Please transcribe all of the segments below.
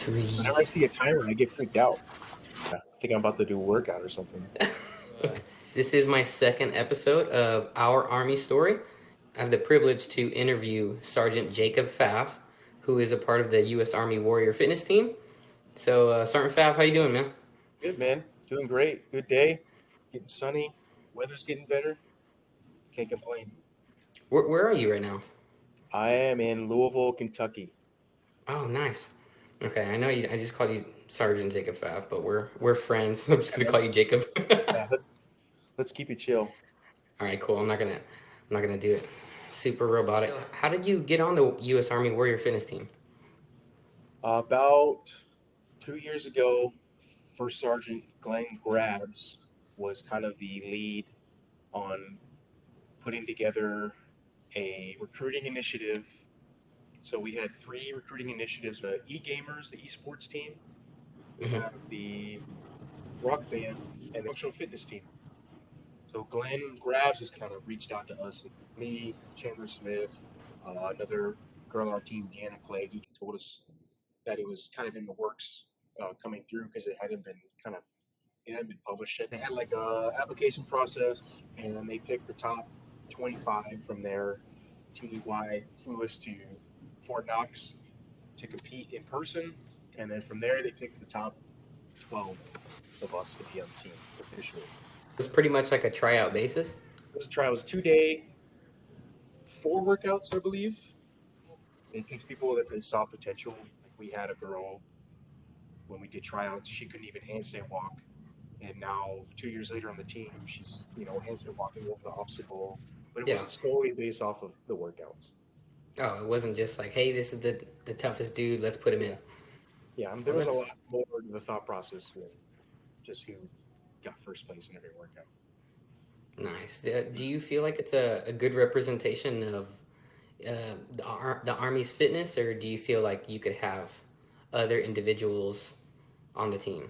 3. Whenever I see a timer, I get freaked out. I think I'm about to do a workout or something. This is my second episode of Our Army Story. I have the privilege to interview Sergeant Jacob Pfaff, who is a part of the U.S. Army Warrior Fitness Team. So, Sergeant Pfaff, how you doing, man? Good, man. Doing great. Good day. Getting sunny. Weather's getting better. Can't complain. Where are you right now? I am in Louisville, Kentucky. Oh, nice. Okay, I know you. I just called you Sergeant Jacob Pfaff, but we're friends. I'm just gonna call you Jacob. Yeah, let's keep it chill. All right, cool. I'm not gonna do it super robotic. How did you get on the U.S. Army Warrior Fitness Team? About 2 years ago, First Sergeant Glenn Grabs was kind of the lead on putting together a recruiting initiative. So we had three recruiting initiatives: the e-gamers, the esports team, we Hmm. have the rock band, and the functional fitness team. So Glenn Grabs has kind of reached out to us, me, Chandler Smith, another girl on our team, Deanna Clegg. He told us that it was kind of in the works coming through because it hadn't been published yet. They had like a application process, and then they picked the top 25 from their TDY, flew us to Fort Knox to compete in person, and then from there they picked the top 12 of us to be on the team officially. It was pretty much like a tryout basis. This trial was 2 day, 4 workouts, I believe. They picked people that they saw potential. Like we had a girl when we did tryouts, she couldn't even handstand walk, and now 2 years later on the team, she's handstand walking over the obstacle. But it Yeah. wasn't solely based off of the workouts. Oh, it wasn't just like, hey, this is the toughest dude. Let's put him in. Yeah, there Well, was a that's lot more to the thought process than just who got first place in every workout. nice. Do you feel like it's a good representation of the Army's fitness, or do you feel like you could have other individuals on the team?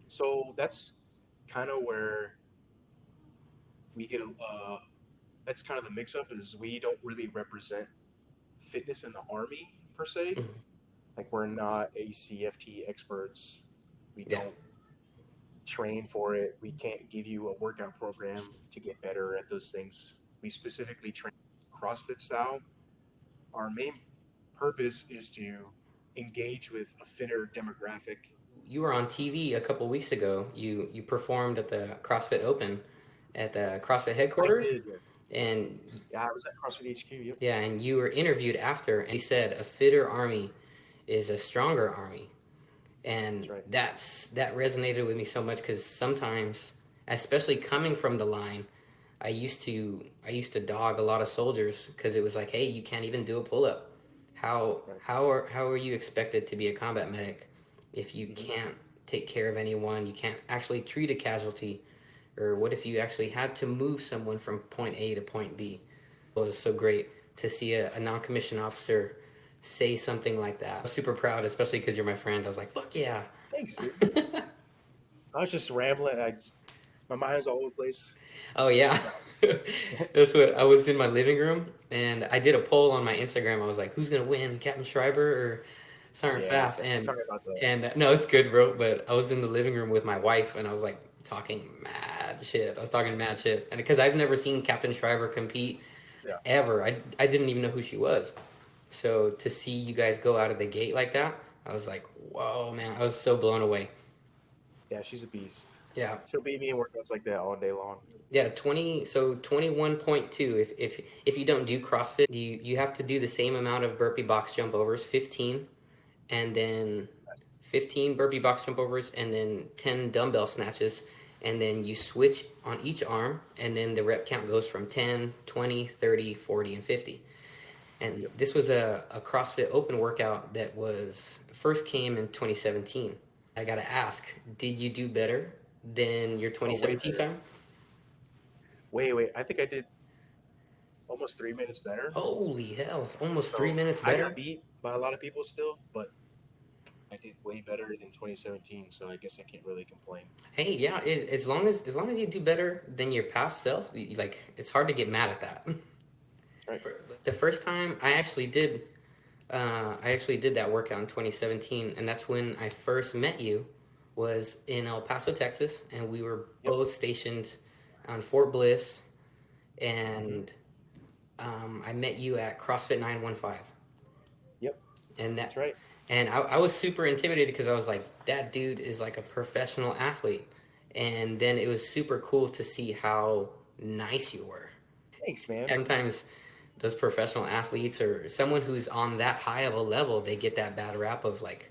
So that's kind of where we get that's kind of the mix up is we don't really represent fitness in the army per se. Mhm. Like we're not ACFT experts. We Yeah. don't train for it. We can't give you a workout program to get better at those things. We specifically train CrossFit style. Our main purpose is to engage with a fitter demographic. You were on TV a couple weeks ago. You performed at the CrossFit Open at the CrossFit I headquarters, did. and Yeah, I was at CrossFit HQ. Yep. yeah, and you were interviewed after, and he said a fitter army is a stronger army. And That's right. that resonated with me so much because sometimes, especially coming from the line, I used to dog a lot of soldiers because it was like, hey, you can't even do a pull up. How Right. how are you expected to be a combat medic if you can't take care of anyone? You can't actually treat a casualty, or what if you actually had to move someone from point A to point B? It was so great to see a non-commissioned officer say something like that. I was super proud, especially because you're my friend. I was like, fuck yeah. Thanks, dude. I was just rambling. My mind was all over the place. Oh yeah. That's what I was in my living room and I did a poll on my Instagram. I was like, who's gonna win, Captain Schreiber or Sergeant Yeah. Pfaff? And Sorry about that. and no, it's good, bro. But I was in the living room with my wife and I was like talking mad shit. I was talking mad shit, and because I've never seen Captain Schreiber compete Yeah. ever, I didn't even know who she was. So to see you guys go out of the gate like that, I was like, whoa, man! I was so blown away. Yeah, she's a beast. Yeah, She'll beat me in workouts like that all day long. yeah. 21.2. If you don't do CrossFit, you have to do the same amount of burpee box jump overs, 15, and then 15 burpee box jump overs, and then 10 dumbbell snatches, and then you switch on each arm, and then the rep count goes from 10, 20, 30, 40, and 50. And this was a CrossFit Open workout that was first came in 2017. I gotta ask, did you do better than your Oh, way 2017 better. time? Wait. I think I did almost 3 minutes better. Holy hell, almost three So minutes I better. got beat by a lot of people still, but I did way better than 2017. So I guess I can't really complain. Hey, yeah, as long as you do better than your past self, like it's hard to get mad at that. Right. The first time I actually did I actually did that workout in 2017, and that's when I first met you. Was in El Paso, Texas, and we were Yep. both stationed on Fort Bliss, Mm-hmm. and I met you at CrossFit 915, Yep. and That's that, right. and I was super intimidated because I was like, that dude is like a professional athlete, and then it was super cool to see how nice you were. Thanks, man. Sometimes those professional athletes or someone who's on that high of a level, they get that bad rap of like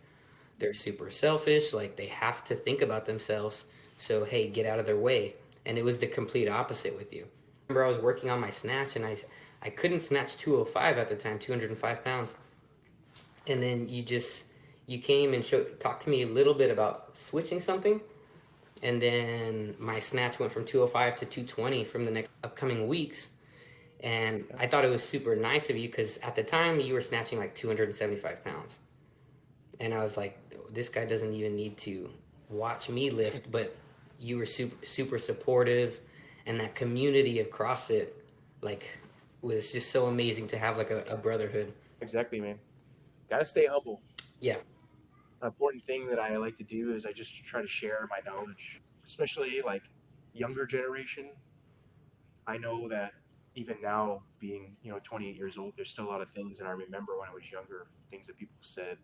they're super selfish, like they have to think about themselves. So hey, get out of their way. And it was the complete opposite with you. I remember I was working on my snatch and I couldn't snatch 205 at the time, 205 pounds. And then you came and talked to me a little bit about switching something, and then my snatch went from 205 to 220 from the next upcoming weeks. And Yeah. I thought it was super nice of you because at the time you were snatching like 275 pounds. And I was like, this guy doesn't even need to watch me lift, but you were super supportive, and that community of CrossFit, like, was just so amazing to have like a brotherhood. Exactly, man. Gotta stay humble. Yeah. An important thing that I like to do is I just try to share my knowledge, especially like younger generation. I know that even now, being 28 years old, there's still a lot of things that I remember when I was younger, things that people said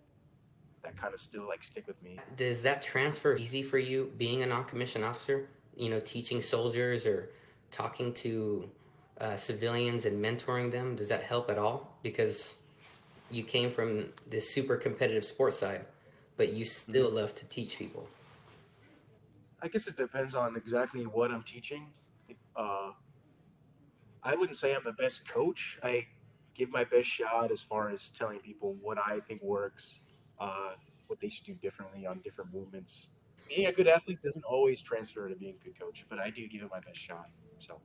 that kind of still like stick with me. Does that transfer easy for you being a non-commissioned officer? Teaching soldiers or talking to civilians and mentoring them. Does that help at all? Because you came from this super competitive sports side, but you Hmm. still love to teach people. I guess it depends on exactly what I'm teaching. I wouldn't say I'm the best coach. I give my best shot as far as telling people what I think works, uh, what they should do differently on different movements. Being a good athlete doesn't always transfer to being a good coach, but I do give it my best shot. So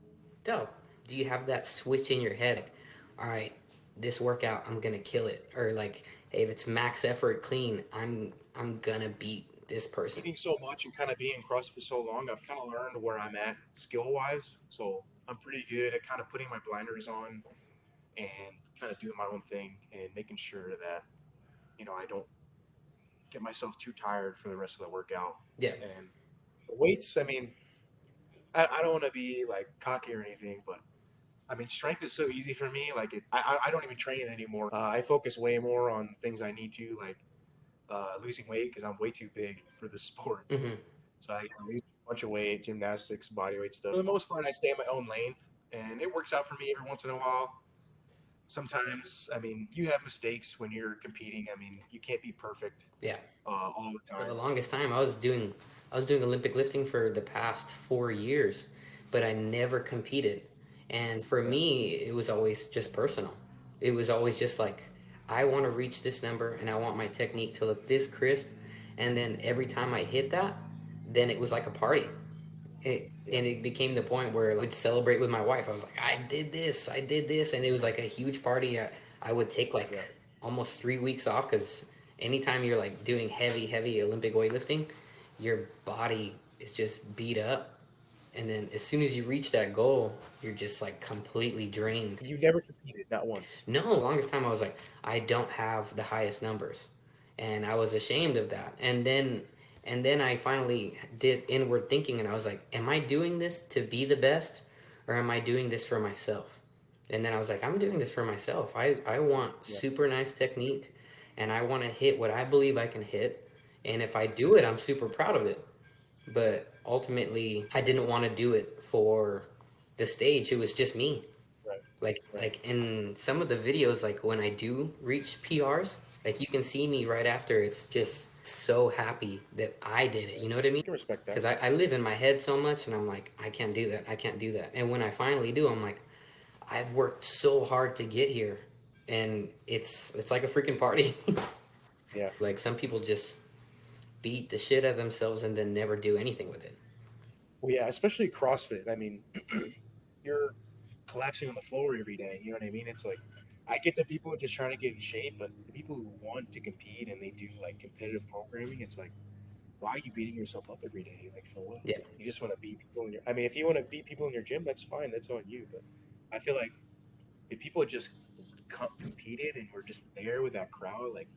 Dope. Do you have that switch in your head? Like, all right, this workout, I'm gonna kill it, or like, hey, if it's max effort clean, I'm gonna beat this person. eating so much and kind of being in CrossFit so long, I've kind of learned where I'm at skill wise. So I'm pretty good at kind of putting my blinders on and kind of doing my own thing and making sure that I don't get myself too tired for the rest of the workout. Yeah. And the weights, I mean, I don't want to be like cocky or anything, but I mean, strength is so easy for me. Like, I don't even train anymore. I focus way more on things I need to, like losing weight because I'm way too big for the sport. Mm-hmm. So I lose a bunch of weight, gymnastics, body weight stuff. For the most part, I stay in my own lane, and it works out for me every once in a while. Sometimes, I mean, you have mistakes when you're competing. I mean, you can't be perfect Yeah. all the For the time. longest time, I was doing Olympic lifting for the past 4 years, but I never competed. And for Yeah, me, it was always just personal. It was always just like, I want to reach this number and I want my technique to look this crisp. And then every time I hit that, then it was like a party. yeah, And it became the point where I would celebrate with my wife. I was like, I did this. And it was like a huge party. I would take like yeah. almost 3 weeks off because anytime you're like doing heavy Olympic weightlifting, your body is just beat up. And then as soon as you reach that goal, you're just like completely drained. You never competed, not once. No, the longest time I was like, I don't have the highest numbers, and I was ashamed of that. And then I finally did inward thinking, and I was like, am I doing this to be the best, or am I doing this for myself? And then I was like, I'm doing this for myself. I want Yeah, super nice technique, and I want to hit what I believe I can hit. And if I do it, I'm super proud of it. But ultimately, I didn't want to do it for the stage. It was just me. right, like right. like in some of the videos, like when I do reach PRs, like you can see me right after, it's just so happy that I did it, you know what I I mean? can respect that. Because I live in my head so much, and I'm like, I can't do that, I can't do that. And when I finally do, I'm like, I've worked so hard to get here, and it's like a freaking party. Yeah. Like some people just beat the shit out of themselves and then never do anything with it. Well, yeah, especially CrossFit. I mean, you're collapsing on the floor every day. You know what I mean? It's like I get the people just trying to get in shape, but the people who want to compete and they do like competitive programming, it's like, why are you beating yourself up every day? Like for what? Yeah. You just want to beat people in your. I mean, if you want to beat people in your gym, that's fine. That's on you. But I feel like if people just competed and we're just there with that crowd, like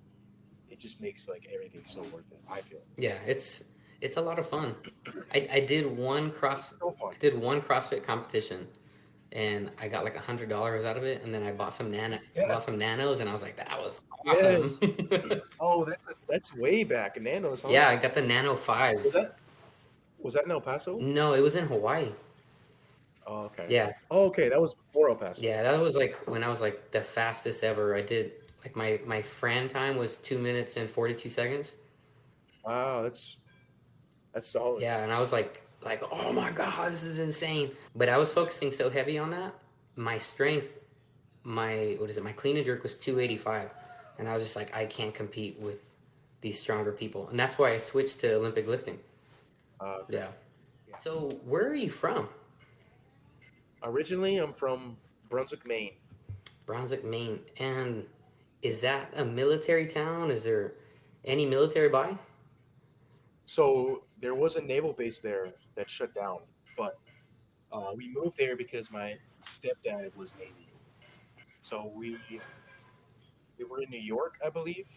it just makes like everything so worth it. I feel. Yeah, it's a lot of fun. I did It's so fun. I did one CrossFit competition, and I got like $100 out of it, and then I Yeah. bought some nanos, and I was like, that was awesome. Yes. Oh, that's way back. Nanos, huh? Yeah, I got the Nano Was fives. that was that in El Paso? No, it was in Hawaii. Oh, okay. Yeah, Oh, okay. That was before El Paso. yeah, that was like when I was like the fastest ever. I did like my Fran time was 2 minutes and 42 seconds. Wow, that's solid. Yeah, and I was like, oh my god, this is insane. But I was focusing so heavy on that. My strength, my what is it? My clean and jerk was 285, and I was just like, I can't compete with these stronger people, and that's why I switched to Olympic lifting. Okay. Yeah. Yeah. So where are you from? Originally, I'm from Brunswick, Maine. Brunswick, Maine, and is that a military town? Is there any military by? So there was a naval base there that shut down, but we moved there because my stepdad was Navy. So we were in New York, I believe,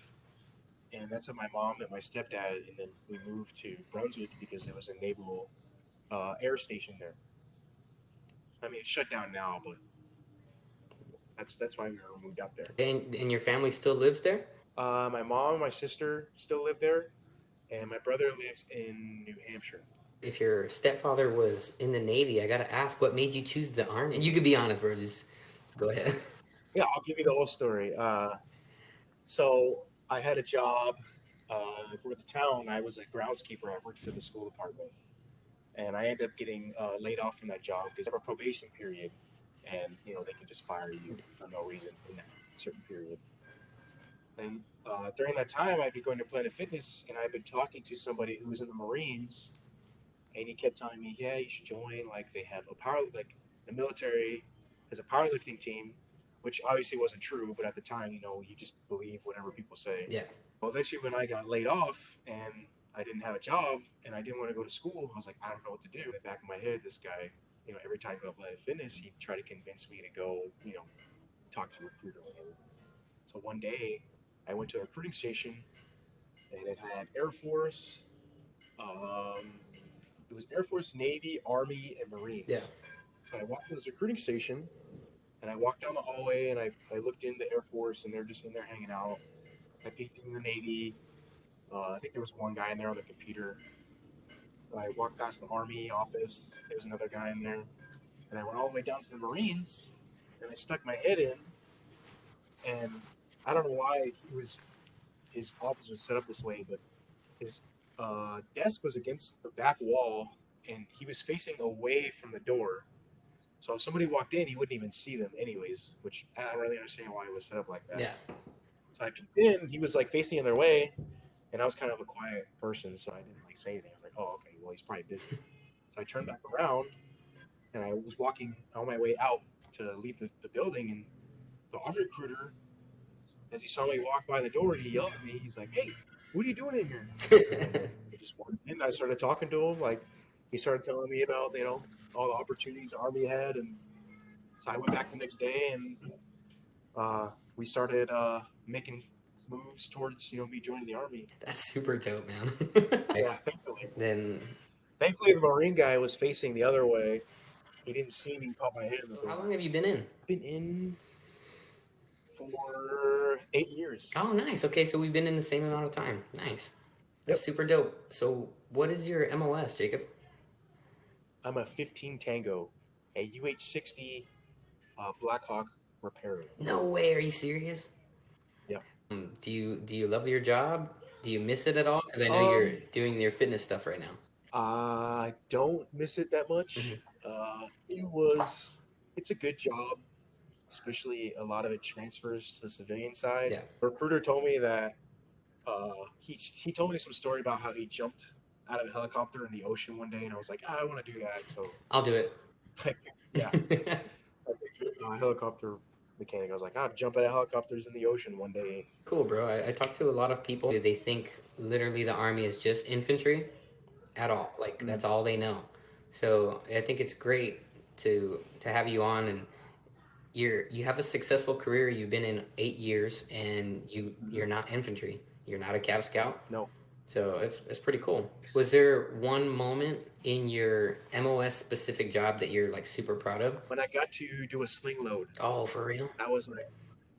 and that's with my mom and my stepdad, and then we moved to Brunswick because there was a naval air station there. I mean, it's shut down now, but that's why we were moved up there. And your family still lives there? My mom and my sister still live there, and my brother lives in New Hampshire. If your stepfather was in the Navy, I gotta ask, what made you choose the Army? And you could be honest, bro. Just go ahead. Yeah, I'll give you the whole story. So I had a job for the town. I was a groundskeeper. I worked for the school department, and I ended up getting laid off from that job because they have a probation period, and they can just fire you for no reason in that certain period. And during that time, I'd be going to Planet Fitness, and I'd been talking to somebody who was in the Marines, and he kept telling me, "Yeah, you should join. Like they have a the military has a powerlifting team," which obviously wasn't true, but at the time, you just believe whatever people say. Yeah. Well, eventually, when I got laid off and I didn't have a job and I didn't want to go to school, I was like, I don't know what to do. In the back of my head, this guy, every time I go to Planet Fitness, he'd try to convince me to go, talk to a recruiter or whatever. So one day, I went to a recruiting station and it had Air Force, um, it was Air Force, Navy, Army, and Yeah. Marines. So I walked to this recruiting station and I walked down the hallway and I looked in the Air Force and they're just in there hanging out. I peeked in the Navy. I think there was one guy in there on the computer. I walked past the Army office. There was another guy in there. And I went all the way down to the Marines and I stuck my head in. And I don't know why his office was set up this way, but his desk was against the back wall and he was facing away from the door. So if somebody walked in, he wouldn't even see them, anyways. Which I don't really understand why it was set up like that. Yeah. So I peeked in. He was like facing in their way, and I was kind of a quiet person, so I didn't like say anything. I was like, "Oh, okay, well he's probably busy." So I turned back around, and I was walking on my way out to leave the building, and the army recruiter, as he saw me walk by the door, he yelled at me. He's like, "Hey, what are you doing in here?" And then I just walked in. I started talking to him. Like he started telling me about all the opportunities the army had, and so I went back the next day, and we started making moves towards me joining the army. That's super dope, man. Yeah, thankfully. Then, Thankfully, the Marine guy was facing the other way. He didn't see me pop my head in the so how door. long have you been in? I've been in for 8 years. Oh, nice. Okay, so we've been in the same amount of time. Nice. That's Yep. super dope. So, what is your MOS, Jacob? I'm a 15 Tango, a UH-60 Blackhawk repairer. No way. Are you serious? Yep. Do you love your job? Do you miss it at all? Because I know you're Um, doing your fitness stuff right now. I don't miss it that much. Hmm. It's a good job, especially a lot of it transfers to the civilian side. Yeah, The recruiter told me that he told me some story about how he jumped out of a helicopter in the ocean one day, and I was like, I want to do that. So, I'll do it. yeah, I picked a helicopter mechanic. I was like, I'll jump out of helicopters in the ocean one day. Cool, bro. I talk to a lot of people. They think literally the army is just infantry at all. Like Mm. that's all they know. So I think it's great to have you on, and you have a successful career. You've been in 8 years, and you're not infantry. You're not a Cab Scout. No. So it's pretty cool. Was there one moment in your MOS specific job that you're like super proud of? When I got to do a sling load, Oh, for real? that was like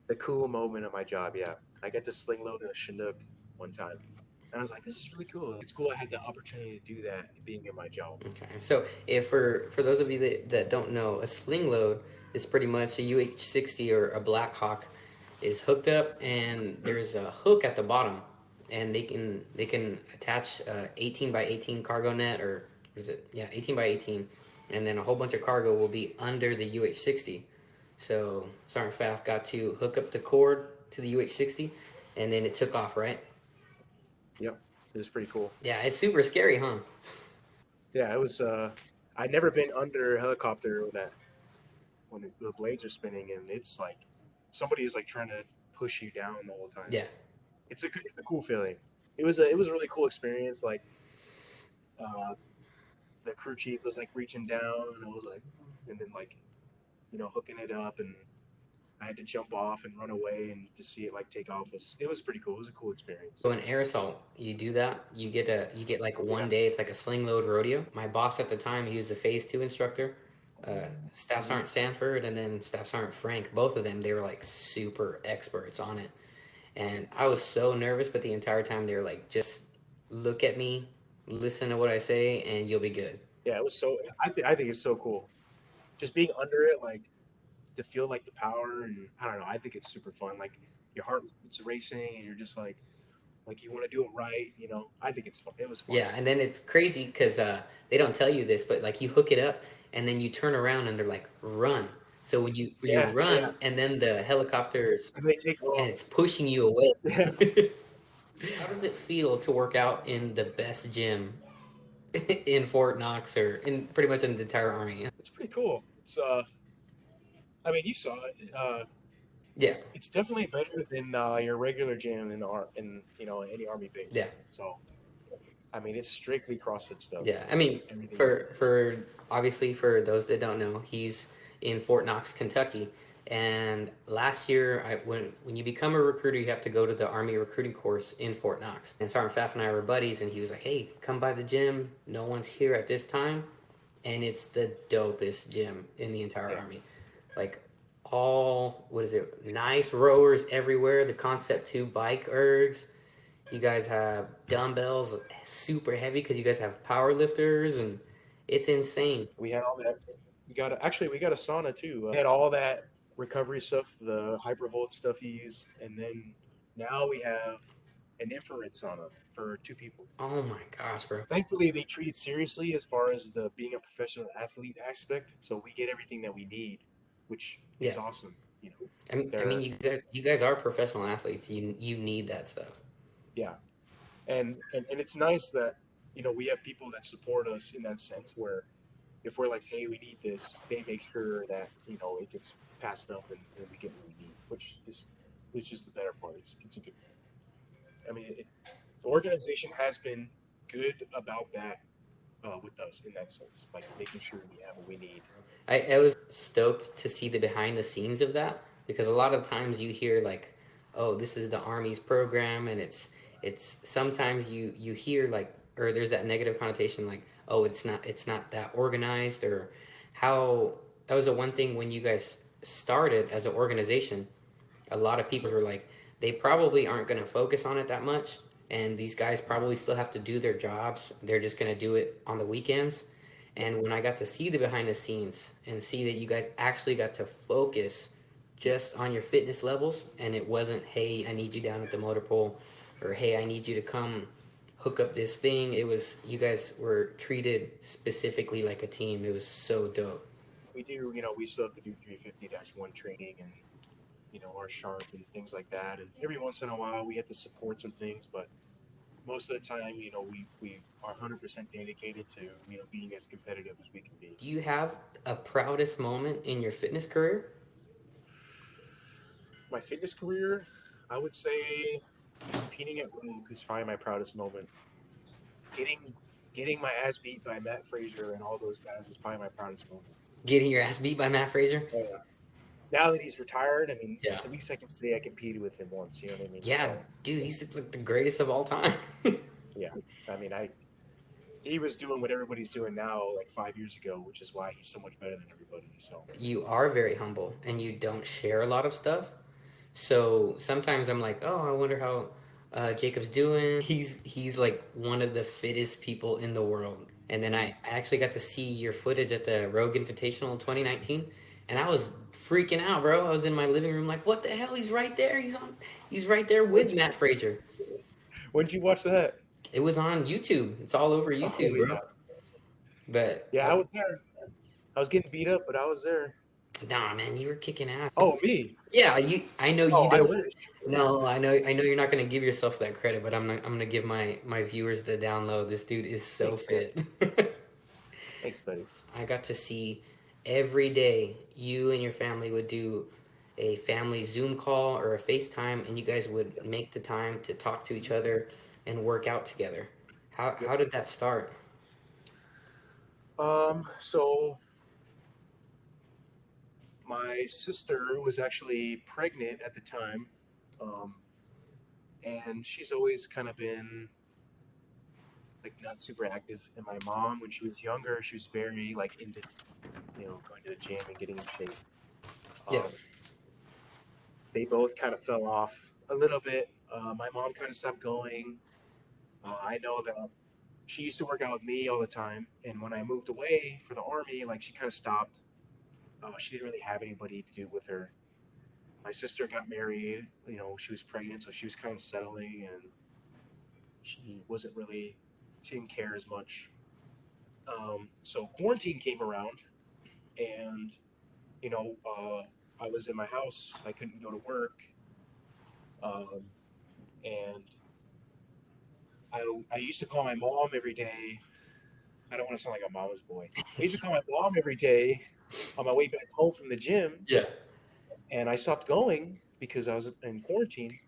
the cool moment of my job. Yeah, I got to sling load a Chinook one time, and I was like, "This is really cool." It's cool I had the opportunity to do that being in my job. Okay. So if for those of you that don't know, a sling load is pretty much a UH-60 or a Black Hawk is hooked up, and there's a hook at the bottom, and they can attach 18 by 18 cargo net, or is it 18 by 18, and then a whole bunch of cargo will be under the UH-60. So Sergeant Pfaff got to hook up the cord to the UH-60, and then it took off, right? Yep, it was pretty cool. Yeah, it's super scary, huh? Yeah, it was. I'd never been under a helicopter when the blades are spinning, and it's like somebody is like trying to push you down the whole time. Yeah. It's a cool feeling. It was a really cool experience. Like uh, the crew chief was like reaching down, and I was like, and then like hooking it up, and I had to jump off and run away, and to see it like take off was pretty cool. It was a cool experience. So in air assault, you do that. You get like Yeah. one day. It's like a sling load rodeo. My boss at the time, he was the Phase 2 instructor. Staff Sergeant Sanford and then Staff Sergeant Frank. Both of them, they were like super experts on it. And I was so nervous, but the entire time they were like, just look at me, listen to what I say, and you'll be good. Yeah, it was so. I think it's so cool. Just being under it, like to feel like the power, and I don't know. I think it's super fun. Like your heart's racing, and you're just like you want to do it right. I think it's fun. It was fun. Yeah, and then it's crazy because they don't tell you this, but like you hook it up, and then you turn around and they're like, run. So when you run, Yeah. and then the helicopters And they take and off. it's pushing you away. Yeah. How does it feel to work out in the best gym in Fort Knox or in pretty much in the entire Army? It's pretty cool. I mean, you saw it. Yeah, It's definitely better than your regular gym in any army base. yeah, So, I mean, it's strictly CrossFit stuff. yeah. I mean, Everything. for obviously for those that don't know, he's in Fort Knox, Kentucky. And last year, when you become a recruiter, you have to go to the Army recruiting course in Fort Knox. And Sergeant Pfaff and I were buddies, and he was like, "Hey, come by the gym. No one's here at this time, and it's the dopest gym in the entire Army. Like what is it? Nice rowers everywhere. The Concept 2 bike ergs. You guys have dumbbells, super heavy because you guys have power lifters, and it's insane. We had all that. We got a sauna too. We had all that recovery stuff, the hypervolt stuff you use, and then now we have an infrared sauna for 2 people. Oh my gosh, bro. Thankfully, they treat it seriously as far as the being a professional athlete aspect, so we get everything that we need, which Yeah. is awesome. I mean, you guys are professional athletes. You need that stuff. Yeah, and it's nice that we have people that support us in that sense where if we're like, hey, we need this, they make sure that it gets passed up and we get what we need, which is the better part. It's a good. I mean, the organization has been good about that with us in that sense, like making sure we have what we need. I was stoked to see the behind the scenes of that because a lot of times you hear like, oh, this is the Army's program, and it's sometimes you hear like, or there's that negative connotation like, oh, it's not that organized, or how that was the one thing when you guys started as an organization. A lot of people were like, they probably aren't going to focus on it that much, and these guys probably still have to do their jobs. They're just going to do it on the weekends. And when I got to see the behind the scenes and see that you guys actually got to focus just on your fitness levels, and it wasn't, hey, I need you down at the motor pool, or hey, I need you to come hook up this thing. It was, you guys were treated specifically like a team. It was so dope. We do, we still have to do 350-1 training and our sharp and things like that. And every once in a while, we have to support some things, but most of the time, we are 100% dedicated to being as competitive as we can be. Do you have a proudest moment in your fitness career? My fitness career, I would say competing at Rogue is probably my proudest moment. Getting my ass beat by Matt Frazier and all those guys is probably my proudest moment. Getting your ass beat by Matt Frazier? Oh, yeah. now that he's retired, I mean, Yeah. at least I can say I competed with him once. You know what I mean? Yeah, So dude, he's like the greatest of all time. yeah, I mean, he was doing what everybody's doing now, like 5 years ago, which is why he's so much better than everybody. So You are very humble and you don't share a lot of stuff. So sometimes I'm like, oh, I wonder how Jacob's doing. He's like one of the fittest people in the world. And then I actually got to see your footage at the Rogue Invitational in 2019, and I was freaking out, bro. I was in my living room like, what the hell? He's right there. He's right there with Matt Frazier. when did you watch that? It was on YouTube. It's all over Oh YouTube, bro. yeah, But yeah, I was there. I was getting beat up, but I was there. nah, man, you were kicking ass. Oh me? Yeah, you. I know Oh, you I don't. wish. No, I know you're not gonna give yourself that credit, but I'm gonna give my viewers the download. This dude is so Thanks, man. fit. Thanks, buddy. I got to see every day you and your family would do a family Zoom call or a FaceTime, and you guys would make the time to talk to each other and work out together. Yep. How did that start? So my sister was actually pregnant at the time, um, and she's always kind of been like not super active. And my mom, when she was younger, she was very like into going to the gym and getting in shape. Yeah, Um, they both kind of fell off a little bit. My mom kind of stopped going. I know that she used to work out with me all the time, and when I moved away for the army, like she kind of stopped. She didn't really have anybody to do with her. My sister got married. She was pregnant, so she was kind of settling, and she wasn't really. She didn't care as much. So quarantine came around, and you know, uh, I was in my house. I couldn't go to work, um, and I used to call my mom every day. I don't want to sound like a mama's boy. I used to call my mom every day on my way back home from the gym, yeah, and I stopped going because I was in quarantine.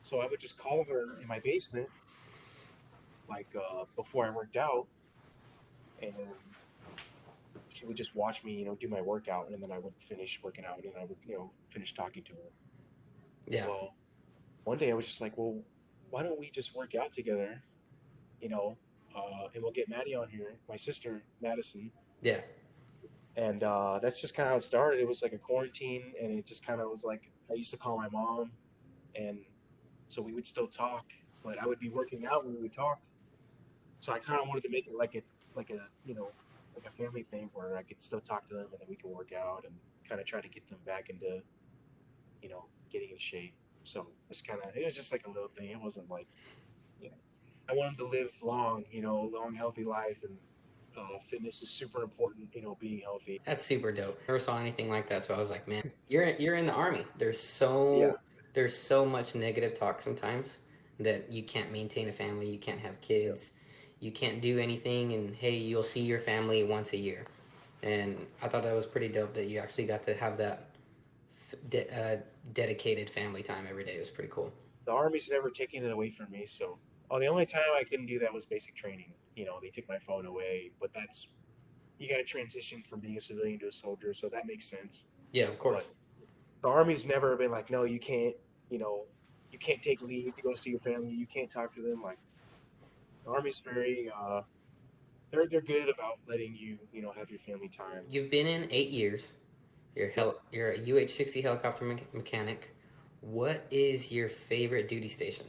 So I would just call her in my basement, like before I worked out, and she would just watch me, do my workout, and then I would finish working out, and I would, finish talking to her. yeah, Well, one day I was just like, well, why don't we just work out together, you know, and we'll get Maddie on here, my sister Madison, yeah. and that's just kind of how it started. It was like a quarantine, and it just kind of was like I used to call my mom, and so we would still talk, but I would be working out when we would talk. So I kind of wanted to make it like a like a family thing where I could still talk to them, and then we could work out and kind of try to get them back into getting in shape. So it was just like a little thing. It wasn't like you know I wanted to live long, long healthy life, and fitness is super important. Being healthy. That's super dope. Never saw anything like that, so I was like, man, you're in the army. Yeah. There's so much negative talk sometimes that you can't maintain a family, you can't have Yep. kids, you can't do anything, and hey, you'll see your family once a year. And I thought that was pretty dope that you actually got to have that de- uh, dedicated family time every day. It was pretty cool. The army's never taken it away from me. So, the only time I couldn't do that was basic training. They took my phone away, but that's you got to transition from being a civilian to a soldier, so that makes sense. Yeah, of But course. the army's never been like, no, you can't, you can't take leave to go see your family. You can't talk to them. Like the army's very, they're good about letting you, have your family time. You've been in 8 years. Yep. You're a UH-60 helicopter mechanic. What is your favorite duty station?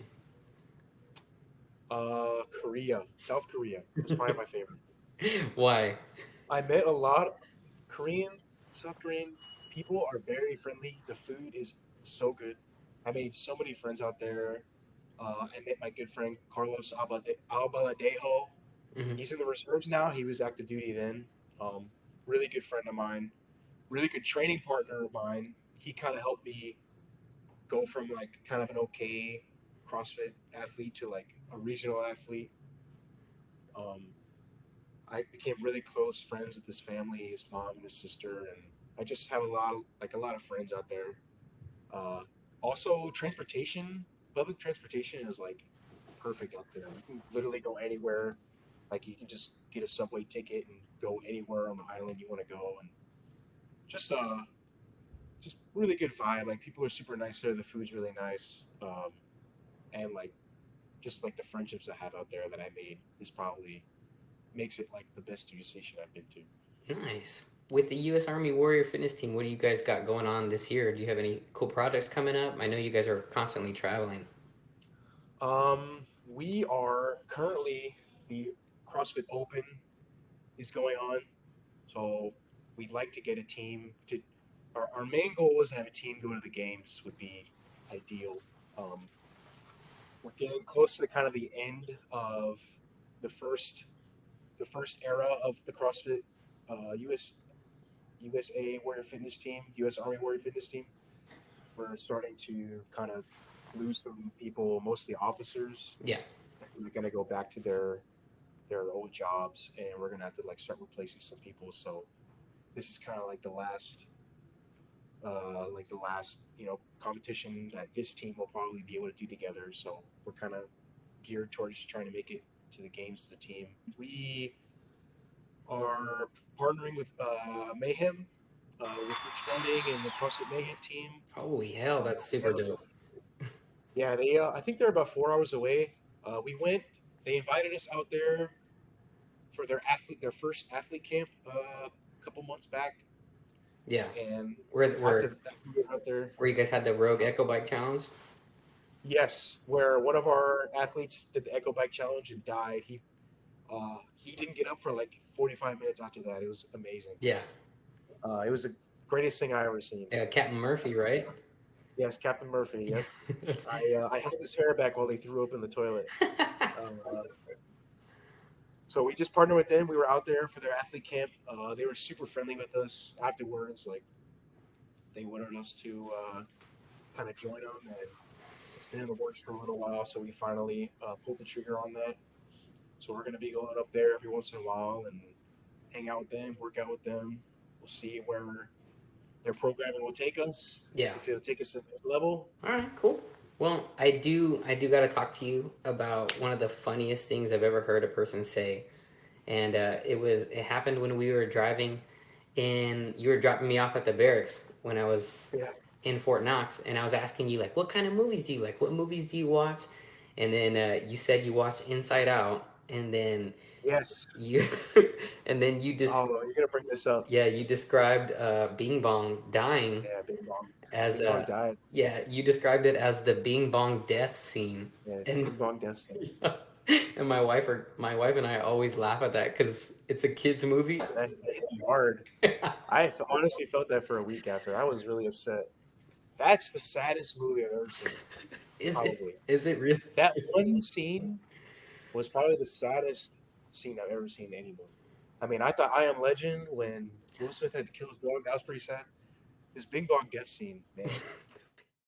Korea, South Korea was probably my favorite. Why? I met a lot of Korean, South Korean people are very friendly. The food is so good. I made so many friends out there. I met my good friend Carlos Albaladejo. Hmm. He's in the reserves now. He was active duty then. Um, really good friend of mine. Really good training partner of mine. He kind of helped me go from like kind of an okay CrossFit athlete to like a regional athlete. Um, I became really close friends with his family, his mom and his sister, and I just have a lot of friends out there. Uh, Also, public transportation is like perfect out there. You can literally go anywhere. Like you can just get a subway ticket and go anywhere on the island you want to go, and just just really good vibe. Like people are super nice there. The food's really nice, and like just like the friendships I have out there that I made is probably makes it like the best duty station I've been to. Nice. With the U.S. Army Warrior Fitness Team, what do you guys got going on this year? Do you have any cool projects coming up? I know you guys are constantly traveling. We are currently the CrossFit Open is going on, so we'd like to get a team to. Our main goal is to have a team go to the games would be ideal. We're getting close to kind of the end of the first the first era of the CrossFit USA Warrior Fitness Team, U.S. Army Warrior Fitness Team. We're starting to kind of lose some people, mostly officers. Yeah. They're going to go back to their old jobs, and we're going to have to like start replacing some people. So this is kind of like the last competition that this team will probably be able to do together. So we're kind of geared towards trying to make it to the games as a team. We are partnering with Mayhem, with Rich Running and the CrossFit Mayhem team. Holy hell, that's They super have dope. Yeah, they. I think they're about 4 hours away. We went. They invited us out there for their first athlete camp a couple months back, Yeah. and Where after where that, we went out there. where you guys had the Rogue Echo Bike Challenge? Yes, where one of our athletes did the Echo Bike Challenge and died. He didn't get up for like 45 minutes after that. It was amazing. Yeah. It was the greatest thing I ever seen. Yeah, Captain Murphy, right? Yes, Captain Murphy. Yep. That's- I held his hair back while they threw open the toilet. Uh, so we just partnered with them. We were out there for their athlete camp. They were super friendly with us afterwards. Like they wanted us to kind of join them, and it's been in the works for a little while. So we finally pulled the trigger on that. So we're going to be going up there every once in a while and hang out with them, work out with them. We'll see where their programming will take us. yeah. If it'll take us to the next level. All right, cool. Well, I do got to talk to you about one of the funniest things I've ever heard a person say, and it happened when we were driving, and you were dropping me off at the barracks when I was Yeah. in Fort Knox, and I was asking you like, what kind of movies do you like? What movies do you watch? And then you said you watched Inside Out, and then Yes. you and then Oh, you're gonna bring this up. you described Bing Bong dying Yeah, Bing Bong. as Bing Bong died. yeah, you described it as the Bing Bong death scene, Yeah, and Bing Bong Destiny. and my wife and I always laugh at that because it's a kids movie. That hit me hard. Honestly felt that for a week after. I was really upset. That's the saddest movie I've ever seen. Is it? Probably. Is it really? That one scene was probably the saddest scene I've ever seen in any movie. I mean, I thought I Am Legend when Will Smith had to kill his dog, that was pretty sad. This Bing Bong death scene, man.